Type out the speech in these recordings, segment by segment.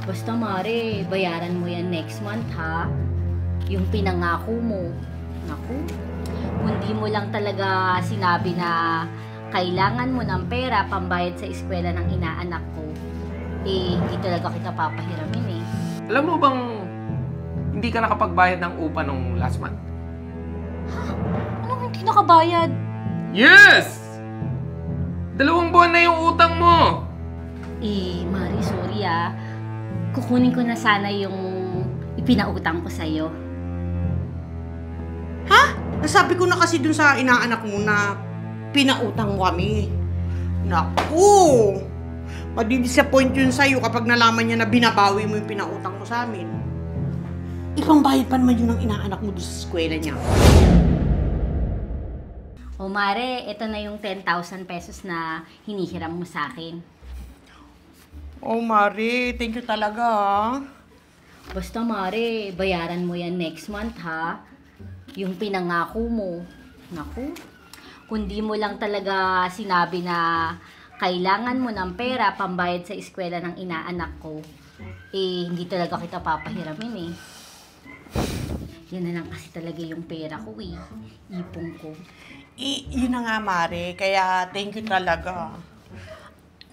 Basta Mare, bayaran mo yan next month ha. Yung pinangako mo. Naku, kung di mo lang talaga sinabi na kailangan mo ng pera pambayad sa eskwela ng inaanak ko, eh, hindi talaga kita papahiramin eh. Alam mo bang hindi ka nakapagbayad ng upa nung last month? Anong hindi nakabayad? Yes! 2 buwan na yung utang mo! Eh, Mari, sorry ah. Kukunin ko na sana yung ipinautang ko sa'yo. Ha? Nasabi ko na kasi dun sa inaanak mo na pinautang mo kami. Naku! Madidisappoint yun sa'yo kapag nalaman niya na binabawi mo yung pinautang mo sa amin. Ibang bayad pa naman yun ng inaanak mo doon sa eskwela niya. O Mare, ito na yung 10,000 pesos na hinihiram mo sa akin. Oh, Mari, thank you talaga ha. Basta Mare, bayaran mo yan next month ha. Yung pinangako mo. Naku, kung di mo lang talaga sinabi na kailangan mo ng pera pambayad sa eskwela ng inaanak ko, eh, hindi talaga kita papahiramin eh. Yan na lang kasi talaga yung pera ko eh. Ipon ko. Yun na nga, Mari. Kaya thank you talaga.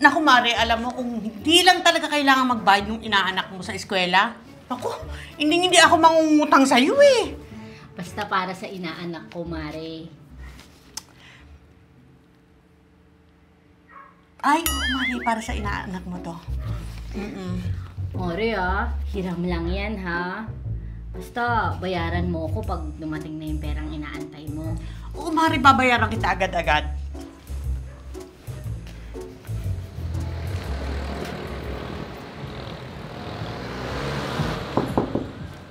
Naku, Mari, alam mo, kung hindi lang talaga kailangan magbayad yung inaanak mo sa eskwela, naku, hindi ako mangungutang sa'yo eh. Basta para sa inaanak ko, Mare. Ay, oh, Mari, para sa inaanak mo to. Mare ah, hiram lang yan ha. Basta bayaran mo ko pag dumating na yung perang inaantay mo. Oo, Mari, babayaran kita agad-agad.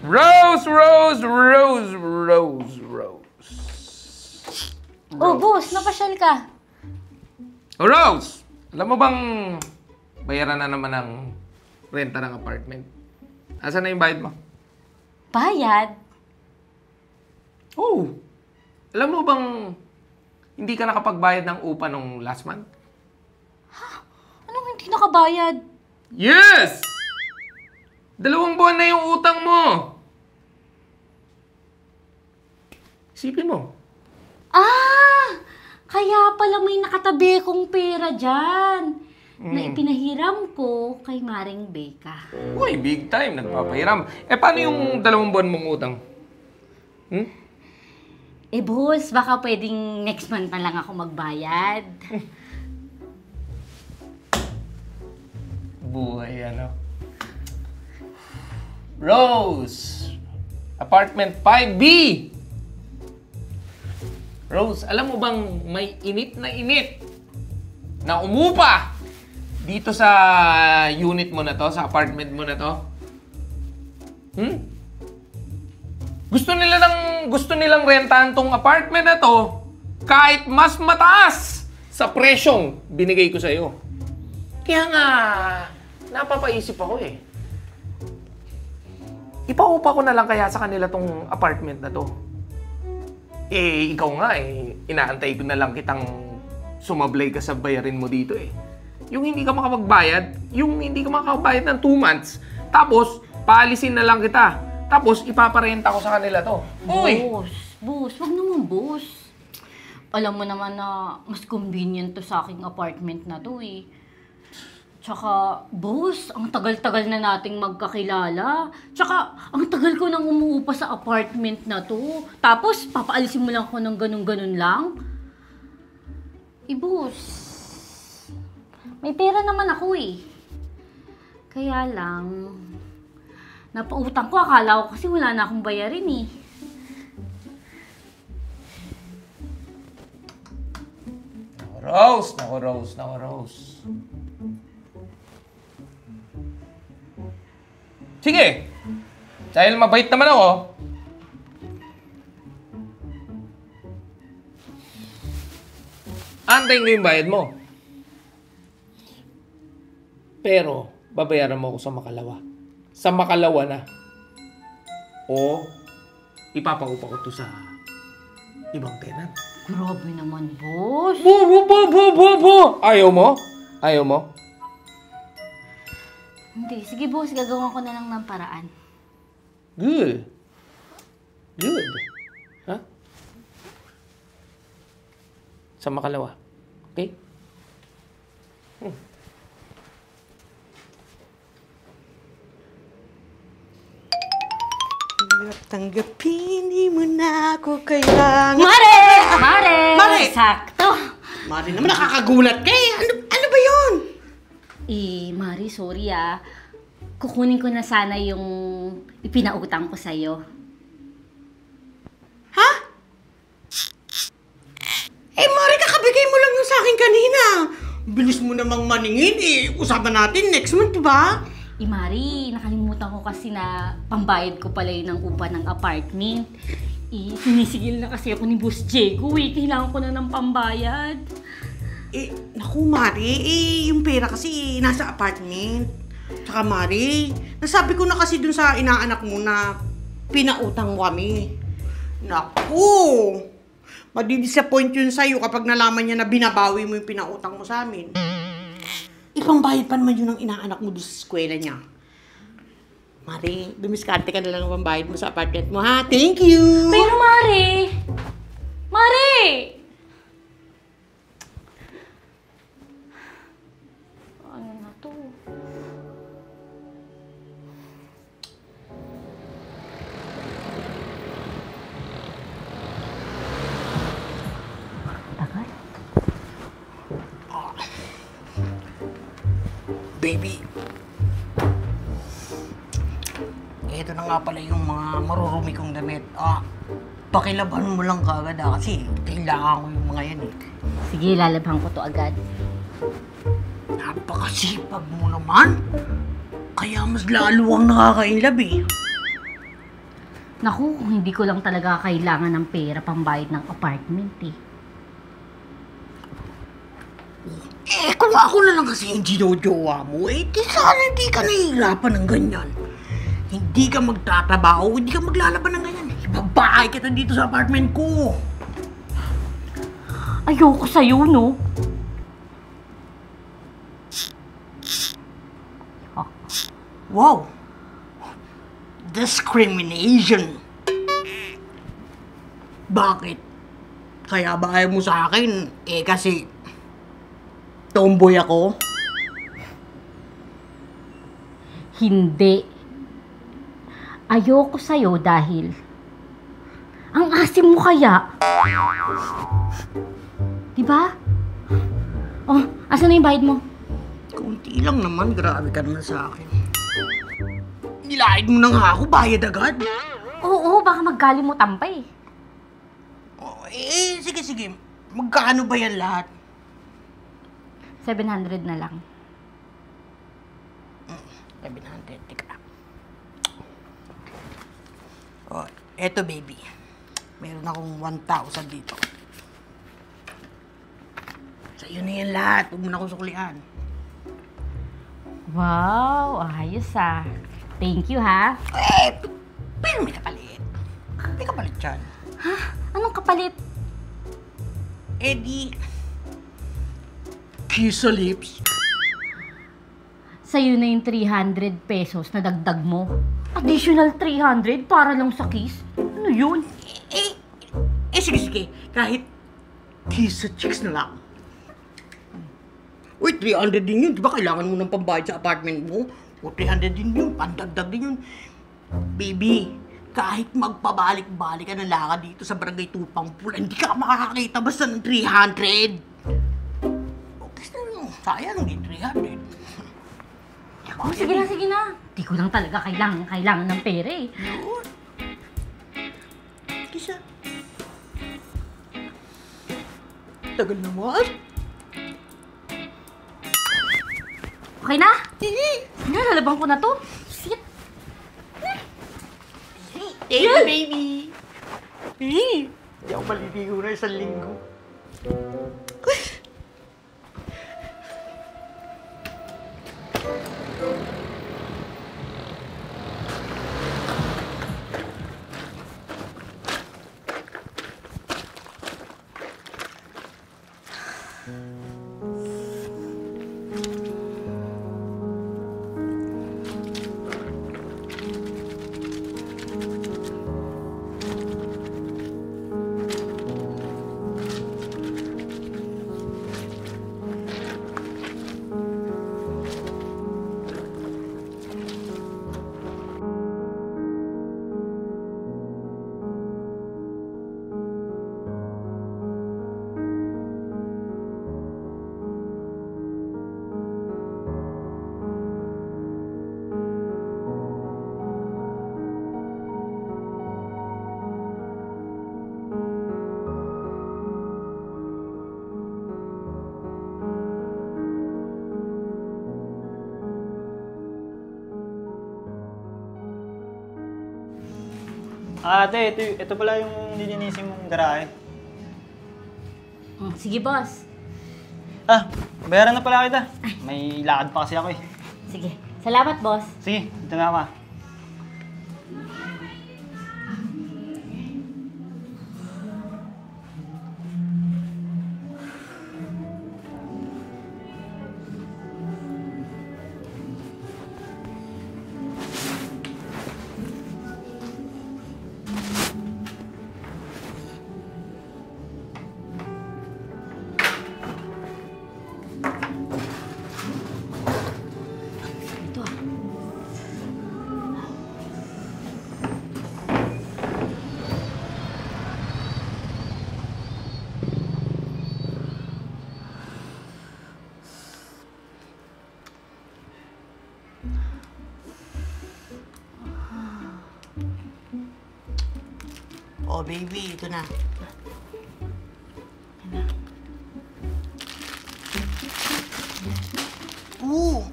Rose, Rose, Rose, Rose, Rose. Oh, boss, napasyal ka. Oh, Rose! Alam mo bang bayaran na naman ang renta ng apartment? Asan na yung bayad mo? Bayad? Oh! Alam mo bang hindi ka nakapagbayad ng upa nung last month? Anong hindi nakabayad? Yes! 2 buwan na yung utang mo! Isipin mo. Ah! Kaya pala may nakatabi kong pera dyan. Na ipinahiram ko kay Maring Beka. Uy, big time. Nagpapahiram. Eh, paano yung 2 buwan mong utang? Eh, boss, baka pwedeng next month na lang ako magbayad. Buhay, ano? Rose! Apartment 5B! Rose, alam mo bang may init na umupa dito sa unit mo na to, sa apartment mo na to? Gusto nilang rentahan tong apartment na to kahit mas mataas sa presyong binigay ko sa'yo. Kaya nga, napapaisip ako eh. Ipaupa ko na lang kaya sa kanila tong apartment na to. Eh, ikaw nga eh, inaantay ko na lang kitang sumablay ka sa bayarin mo dito eh. Yung hindi ka makapagbayad, yung hindi ka makapagbayad ng 2 months, tapos paalisin na lang kita. Tapos ipaparenta ko sa kanila to. Uy! Boss, wag naman boss. Alam mo naman na mas convenient to sa aking apartment na to eh. Tsaka, boss, ang tagal-tagal na nating magkakilala. Tsaka, ang tagal ko nang umuupa sa apartment na to. Tapos, papaalisin mo lang ako ng ganun-ganun lang. Eh, boss, may pera naman ako eh. Kaya lang, napautang ko. Akala ko kasi wala na akong bayarin eh. Naku, Rose. Sige! Dahil mabait naman ako, antayin ko yung bayad mo. Pero, babayaran mo ako sa makalawa. Sa makalawa na. O, ipapaupa ko to sa ibang tenant. Grabe naman, boss. Ayaw mo? Hindi. Sige, boss. Gagawa ko na lang ng paraan. Good. Good. Ha? Sa makalawa. Okay? Tanggapin, di mo na ako kailangan. Mare! Mare! Mare! Sakto! Mari naman, nakakagulat ka eh. Ano ba yun? Mari, sorry ah. Kukunin ko na sana yung ipinautang ko sa'yo. Ha? Mari, kakabigay mo lang yung sa akin kanina. Bilis mo namang maningin eh. Usapan natin next month, diba? Mari, nakalimutan ko kasi na pambayad ko pala yun ng upa ng apartment. Sinisigil na kasi ako ni Boss Diego eh. Kailangan ko na ng pambayad. Naku, Mari, yung pera kasi nasa apartment. Tsaka, Mari, nasabi ko na kasi dun sa inaanak mo na pinautang mo kami. Naku! Madidisappoint yun sa'yo kapag nalaman niya na binabawi mo yung pinautang mo sa amin. Ipambayad pa naman yun ng inaanak mo doon sa eskwela niya. Mari, dumiskarte ka na lang ng pambayad mo sa apartment mo, ha? Thank you! Pero Mari! Mari! Ano na to? Tagal. Baby, ito na nga pala yung mga marurumi kong damit. Pakilaban mo lang kagad kasi kailangan ko yung mga yan eh. Sige, lalabhan ko to agad. Napakasipag mo naman. Kaya mas lalo ang nakakainlab eh. Naku, hindi ko lang talaga kailangan ng pera pambayad ng apartment eh. Kung ako na lang kasi yung ginojowa mo, di sana hindi ka nahihirapan ng ganyan. Hindi ka magtatrabaho, hindi ka maglalaban ng ganyan. Ibabahay kita dito sa apartment ko. Ayoko sa'yo, no? Wow! Discrimination! Bakit? Kaya ba ayaw mo sa akin? Kasi tomboy ako? Hindi. Ayoko sa'yo dahil ang asim mo kaya. Diba? Oh, asan na yung bayad mo? Kunti lang naman, grabe ka naman sa akin. Nilahid mo na nga ako, bayad agad. Oo, baka magkalimutan pa eh. Sige. Magkano ba yan lahat? 700 na lang. 700, tika. Eto baby. Meron akong 1,000 dito. Sa'yo na yan lahat. Huwag mo na akong suklian. Wow, ayos ah. Thank you ha. Pero may kapalit. May kapalit dyan. Ha? Anong kapalit? Di... kiss sa lips. Sa'yo na yung 300 pesos na dagdag mo. Additional 300 para lang sa kiss? Ano yun? Sige. Kahit kiss sa chicks na lang. Uy, 300 din yun. Di ba kailangan mo ng pambayad sa apartment mo? O 300 din yun. Pandagdag din yun. Baby, kahit magpabalik-balik ka na lakad dito sa barangay Tupang Pula, hindi ka makakakita basta ng 300. Sayang din 300. Oh, sige na. Di ko lang talaga kailangan ng pera eh. Kisa. Tagal naman. Okay na? Sige, lalabang ko na to. Shit. Hey, baby. Hindi ako maliligo na isang linggo. Ate, ito pala yung nilinisin mong garahe. Sige, boss. Bayaran na pala kita. May lakad pa kasi ako eh. Sige. Salamat, boss. Sige, dito na ako. Ito ah. Oh, baby, ito na. Oo.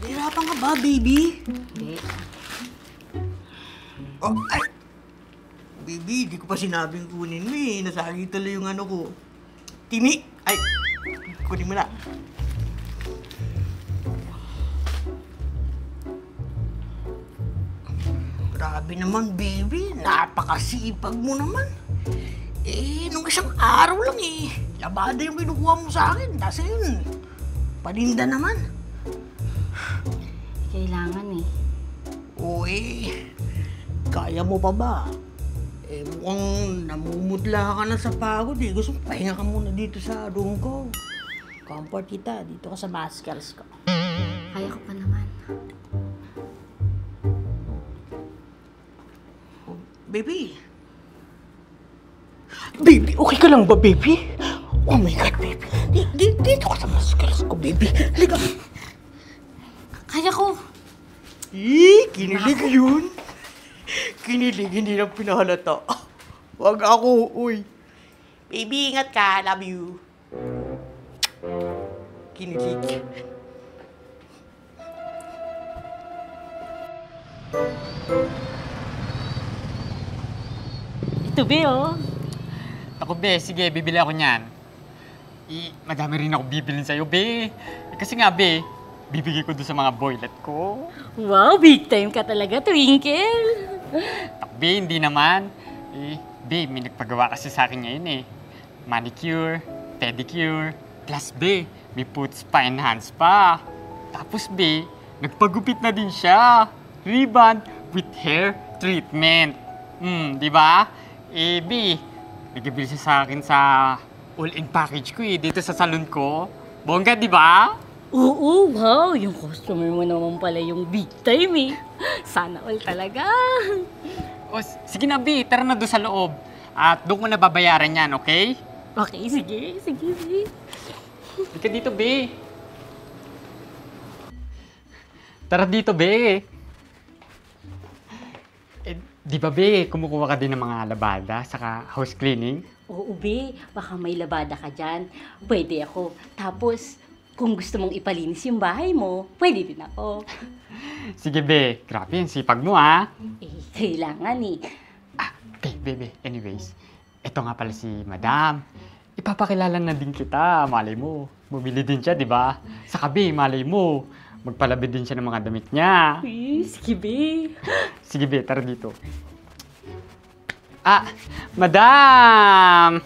Nahirapan ka ba, baby? Hindi. Oh, ay! Baby, di ko pa sinabing kunin mo eh. Nasagi tuloy yung ano ko. Tini! Ay! Kunin mo na. Grabe naman, baby. Napakasipag mo naman. Eh, nung isang araw lang eh. Labada yung kinukuha mo sa akin. Tapos yun, paninda naman. Kailangan eh. Oo eh, kaya mo pa ba? Eh, mukhang namumutla ka na sa pagod eh. Gusto mo, pahinga ka muna dito sa room ko. Comfort kita, dito ka sa maskers ko. Kaya ko pa naman. Oh, baby. Baby, okay ka lang ba, baby? Oh my God, baby. Dito ka sa maskers ko, baby. Halika. Kaya ko. Kinilig yun. Kinilig, hindi lang pinahalata. Wag ako, uy. Baby, ingat ka. Love you. Kinilig. Ito, Be, oh. Ako, be, sige, bibili ako niyan. Madami rin ako bibilin sa'yo, be. Kasi nga, be, bibigay ko doon sa mga boylet ko. Wow, big time ka talaga, Twinkle. Be, hindi naman. Be, may nagpagawa kasi sa akin ngayon eh. Manicure, pedicure, plus be, may foot spa and hands pa. Tapos be, nagpagupit na din siya. Ribbon with hair treatment. Di ba? Be, nagabili siya sa akin sa all-in package ko eh, dito sa salon ko. Bongga, di ba? Oo, wow. Yung customer mo naman pala yung big time eh. Sana all talaga. O, sige na, Be, tara na doon sa loob. At doon ko na babayaran yan, okay? Okay, sige. Sige, Be. Halika dito, Be. Tara dito, Be. Di ba, Be, kumukuha ka din ng mga labada saka house cleaning? Oo, Be. Baka may labada ka dyan. Pwede ako. Tapos, kung gusto mong ipalinis yung bahay mo, pwede din ako. Sige, Be. Grabe, ang sipag mo, ha? Kailangan eh. Be. Anyways, ito nga pala si Madam. Ipapakilala na din kita. Malay mo, bumili din siya, di ba? Saka, Be, malay mo, magpalabid din siya ng mga damit niya. Sige, Be. Sige, Be, tara dito. Madam!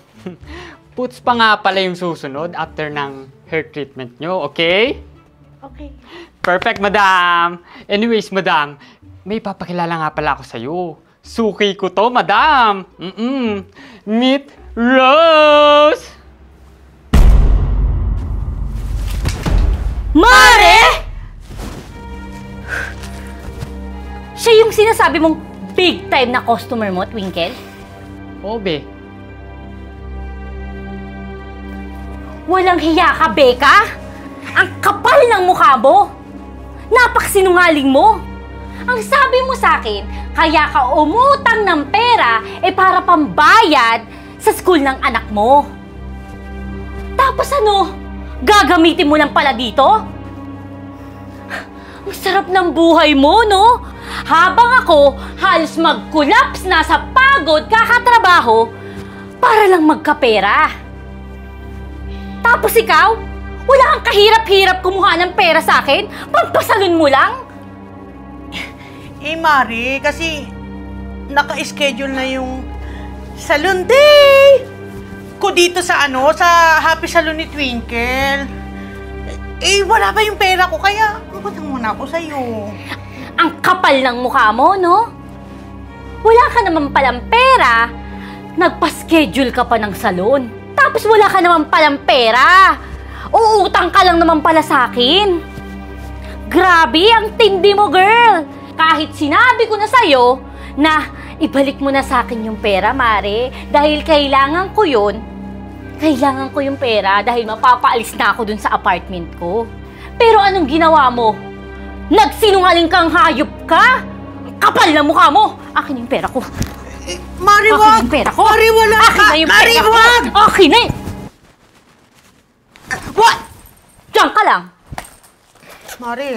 Puts pa nga pala yung susunod after ng hair treatment nyo, okay? Okay. Perfect, Madam! Anyways, Madam, may papakilala nga pala ako sa'yo. Suki ko to, Madam! Meet Rose! Mare! Siya yung sinasabi mong big time na customer mo, Twinkle? Oo, Be. Walang hiya ka, Beka? Ang kapal ng mukha mo! Napaksinungaling mo! Ang sabi mo sa akin, kaya ka umutang ng pera para pambayad sa school ng anak mo. Tapos ano? Gagamitin mo lang pala dito? Ang sarap ng buhay mo, no? Habang ako halos mag-collapse na sa pagod kakatrabaho para lang magkapera. Tapos ikaw, wala kang kahirap-hirap kumuha ng pera sa akin? Pagpasalon mo lang? Eh, Mari, kasi naka-schedule na yung salon day ko dito sa sa Happy Salon ni Twinkle. Eh, wala pa yung pera ko, kaya magutang muna ako sa'yo. Ang kapal ng mukha mo, no? Wala ka naman palang pera. Nagpa-schedule ka pa ng salon. Tapos wala ka naman palang pera. Uutang ka lang naman pala sa akin. Grabe, ang tindi mo, girl. Kahit sinabi ko na sa'yo na ibalik mo na sa akin yung pera, Mare. Dahil kailangan ko yun. Kailangan ko yung pera dahil mapapaalis na ako dun sa apartment ko. Pero anong ginawa mo? Nagsinungaling kang hayop ka? Ang kapal na mukha mo! Akin yung pera ko. Mari, Akin wag! yung pera ko. Mari, wala Akin ka! na yung Mari, pera ko. wag! Akin na What? Diyan ka lang. Mari.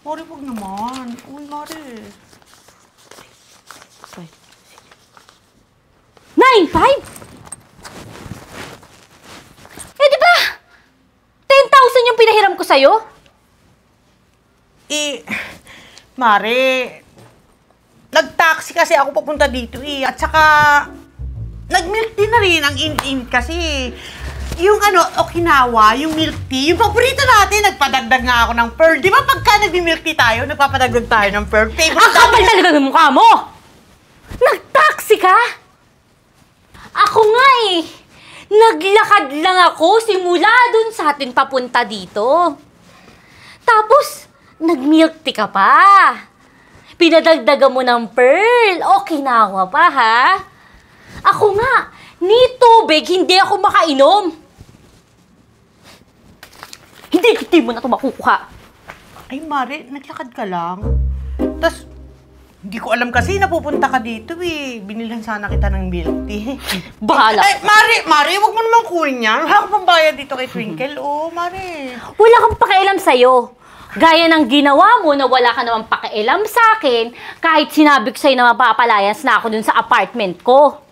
Mari, wag naman. Uy, Mari. 9,500? Eh, di ba? 10,000 yung pinahiram ko sa'yo? Eh, Mari, nag-taxi kasi ako papunta dito eh. At saka, nag-milk tea na rin ang init kasi. Yung Okinawa, yung milk tea, yung paborito natin, nagpadagdag nga ako ng pearl. Di ba pagka nag-milk tea tayo, nagpapadagdag tayo ng pearl? Ang kapal talaga ng mukha mo! Nag-taxi ka? Ako nga eh. Naglakad lang ako simula dun sa atin papunta dito. Tapos, nag-milk tea ka pa. Pinadagdagan mo ng pearl. Okinawa pa, ha? Ako nga, ni tubig, hindi ako makainom. Hindi mo na ito makukuha. Ay, Mari, naglakad ka lang. Tapos, hindi ko alam kasi napupunta ka dito eh. Binilhan sana kita ng milk tea. Bahala. Ay, Mari, wag mo naman kunin yan. Wala ka pang bayad dito kay Twinkle. Oh, Mari. Wala kang pakialam sa'yo. Gaya ng ginawa mo na wala ka naman pakialam sa akin kahit sinabi ko sa'yo na mapapalayas na ako dun sa apartment ko.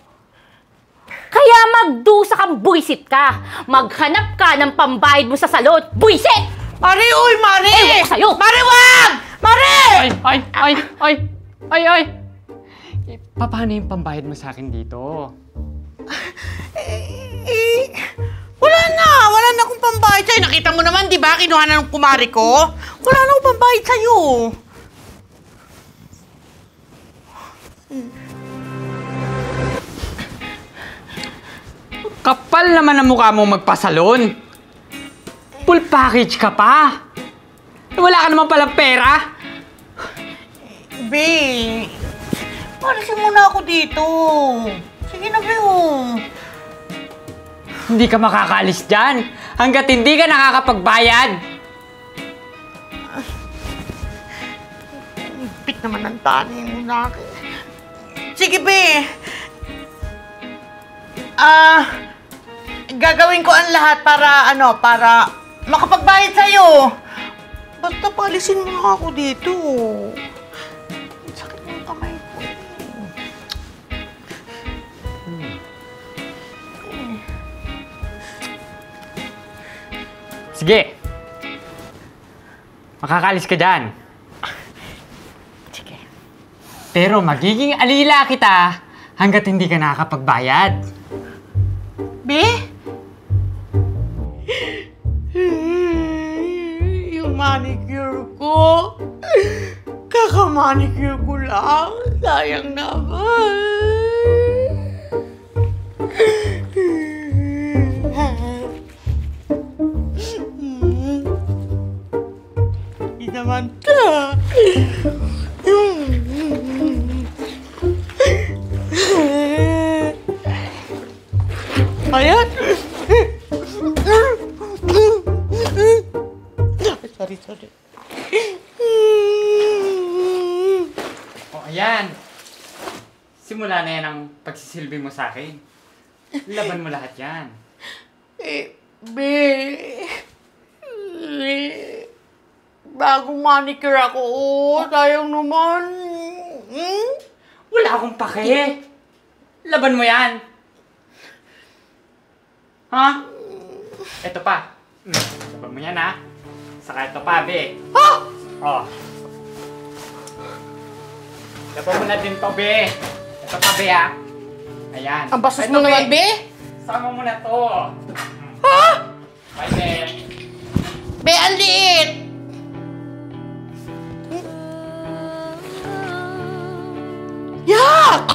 Kaya magdusa kang buisit ka. Maghanap ka ng pambayad mo sa salon. Buisit! Mari, uy, Mari! Ewan ko sa'yo! Mari, wag! Mari! Ay! Paano yung pambayad mo sa akin dito? Wala na akong pambayad sa'yo. Nakita mo naman, di ba? Kinuha na ng kumari ko. Wala na akong pambayad sa'yo. Kapal naman ang mukha mo magpasalon. Full package ka pa. Wala ka naman palang pera. Be, palisin muna ako dito. Sige na, Be, oh. Hindi ka makakaalis dyan hanggat hindi ka nakakapagbayad. Pit naman ang tani mo na akin. Sige, Be. Gagawin ko ang lahat para makapagbayad sa'yo. Basta palisin mo na ako dito. Sakit ng kamay ko. Sige. Makakaalis ka dyan. Sige. Pero magiging alila kita hanggat hindi ka nakakapagbayad. Be? Yung manicure ko. Kaka-manicure ko lang. Sayang naman. Hindi naman ka. Ayan. Sorry. O ayan. Simula na yan ang pagsisilbi mo sa akin. Laban mo lahat yan. Be. Bagong manicure ako. Oh, sayang naman. Wala akong pake. Laban mo yan. Ha? Ito pa. Laban mo yan, ha? Saka ito pa, be. Ha? Oh. Laban mo na din to, be. Ito pa, be, ha? Ayan. Ang bastos Ito, mo naman, be. Sama mo na to. Ha? Bye, be. Be, ang liit. Yak!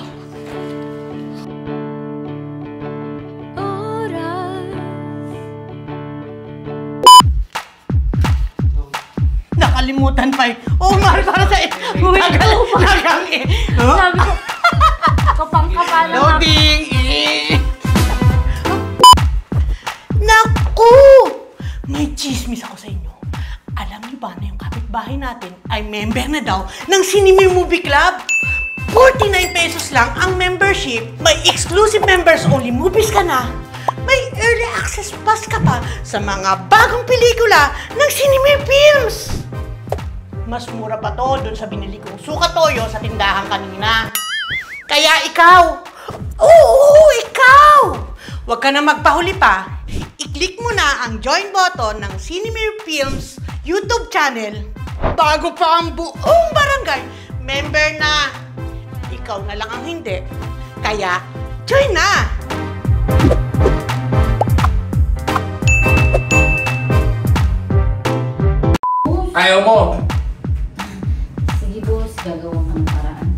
Nakalimutan pa eh. Oh, mahal para sa nagang eh. Huh? Sabi ko, kapang-kapalan ako. Loading eh. Naku! May chismis ako sa inyo. Alam niyo ba na yung kapitbahay natin ay member na daw ng Cinema Movie Club? 49 pesos lang ang membership. May exclusive members only movies ka na. May early access pass ka pa sa mga bagong pelikula ng Cinema Films. Mas mura pa to dun sa binili kong suka toyo sa tindahan kanina. Kaya ikaw, oo, ikaw! Huwag ka na magpahuli pa. I-click mo na ang join button ng Cinema Films YouTube channel bago pa ang buong barangay member na. Ikaw na lang ang hindi. Kaya, join na! Ayaw mo! Sige, boss. Gagawa ko ng paraan.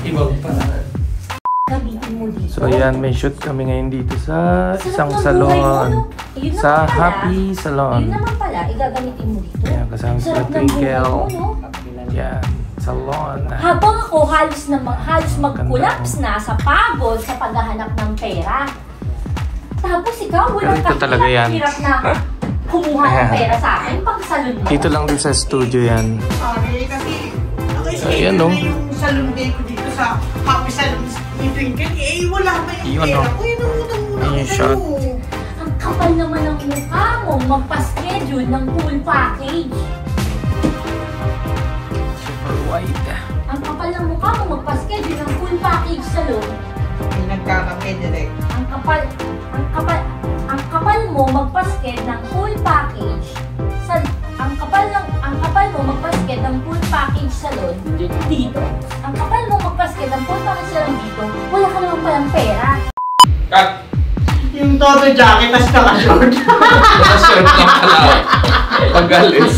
Ibang paraan. Gamitin mo dito. So ayan, may shoot kami ngayon dito sa isang Sarap ng buhay mo, salon. no? Yun Sa naman pala. Happy Salon. Yun naman pala, igagamitin mo dito. Ayan, kasama si Sarap ng Twinkle. buhay mo, no? Yan, salon. Habang ako halos mag-collapse na sa pagod sa paghahanap ng pera. Tapos ikaw, Pero walang ito talaga yan. hirap na kumuha ng pera sa akin pang salon mo. Dito lang din sa studio yan. Sorry, kasi naka-schedule Ayan, no? na yung salon day ko dito sa Happy Salon ni Twinkle. Eh, wala pa yung Yun, pera no? ko. Yun ang utang muna Ayun ko yung sa'yo. shot. Ang kapal naman ng mukha mo magpa-schedule ng full package. Super white. Ang kapal ng mukha mo magpa-schedule ng full package salon. May nagkakape direct. Ang kapal mo magpa-schedule ng full package. Ang kapal mo magpa-schedule ng full package salon dito. Ang kapal mo magpa-schedule ng full package salon dito. Wala ka naman palang pera. Cut! Yung todo jacket, tas naka-short. Naka-shirt na pala. Pag-alis.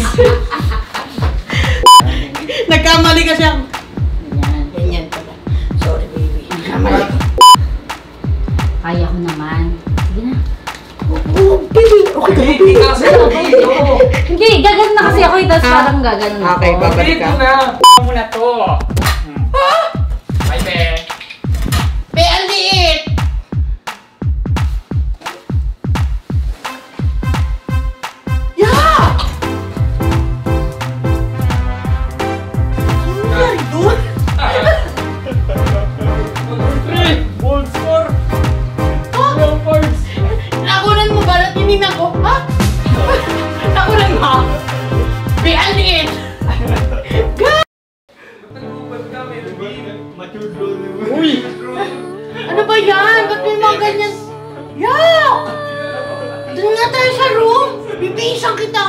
Nagkamali kasi ako. Ganyan pala. Sorry, baby. Nagkamali. Kaya ko naman. Sige na. Oh, baby. Okay ka, baby. Hindi, gagano na kasi ako. Tapos parang gagano na Okay, ako. babalik ka. Sama mo na to. Bye, be. Be, ang liit! Yeah! Ano nangyari doon? Bold score. Nakunan mo ba? Natinignan ko? Ha? Nakunan mo? Be, ang liit! Uy! Ano ba yan? Ba't may mga ganyan? Yak! Doon nga tayo sa room! Bibihisan kita!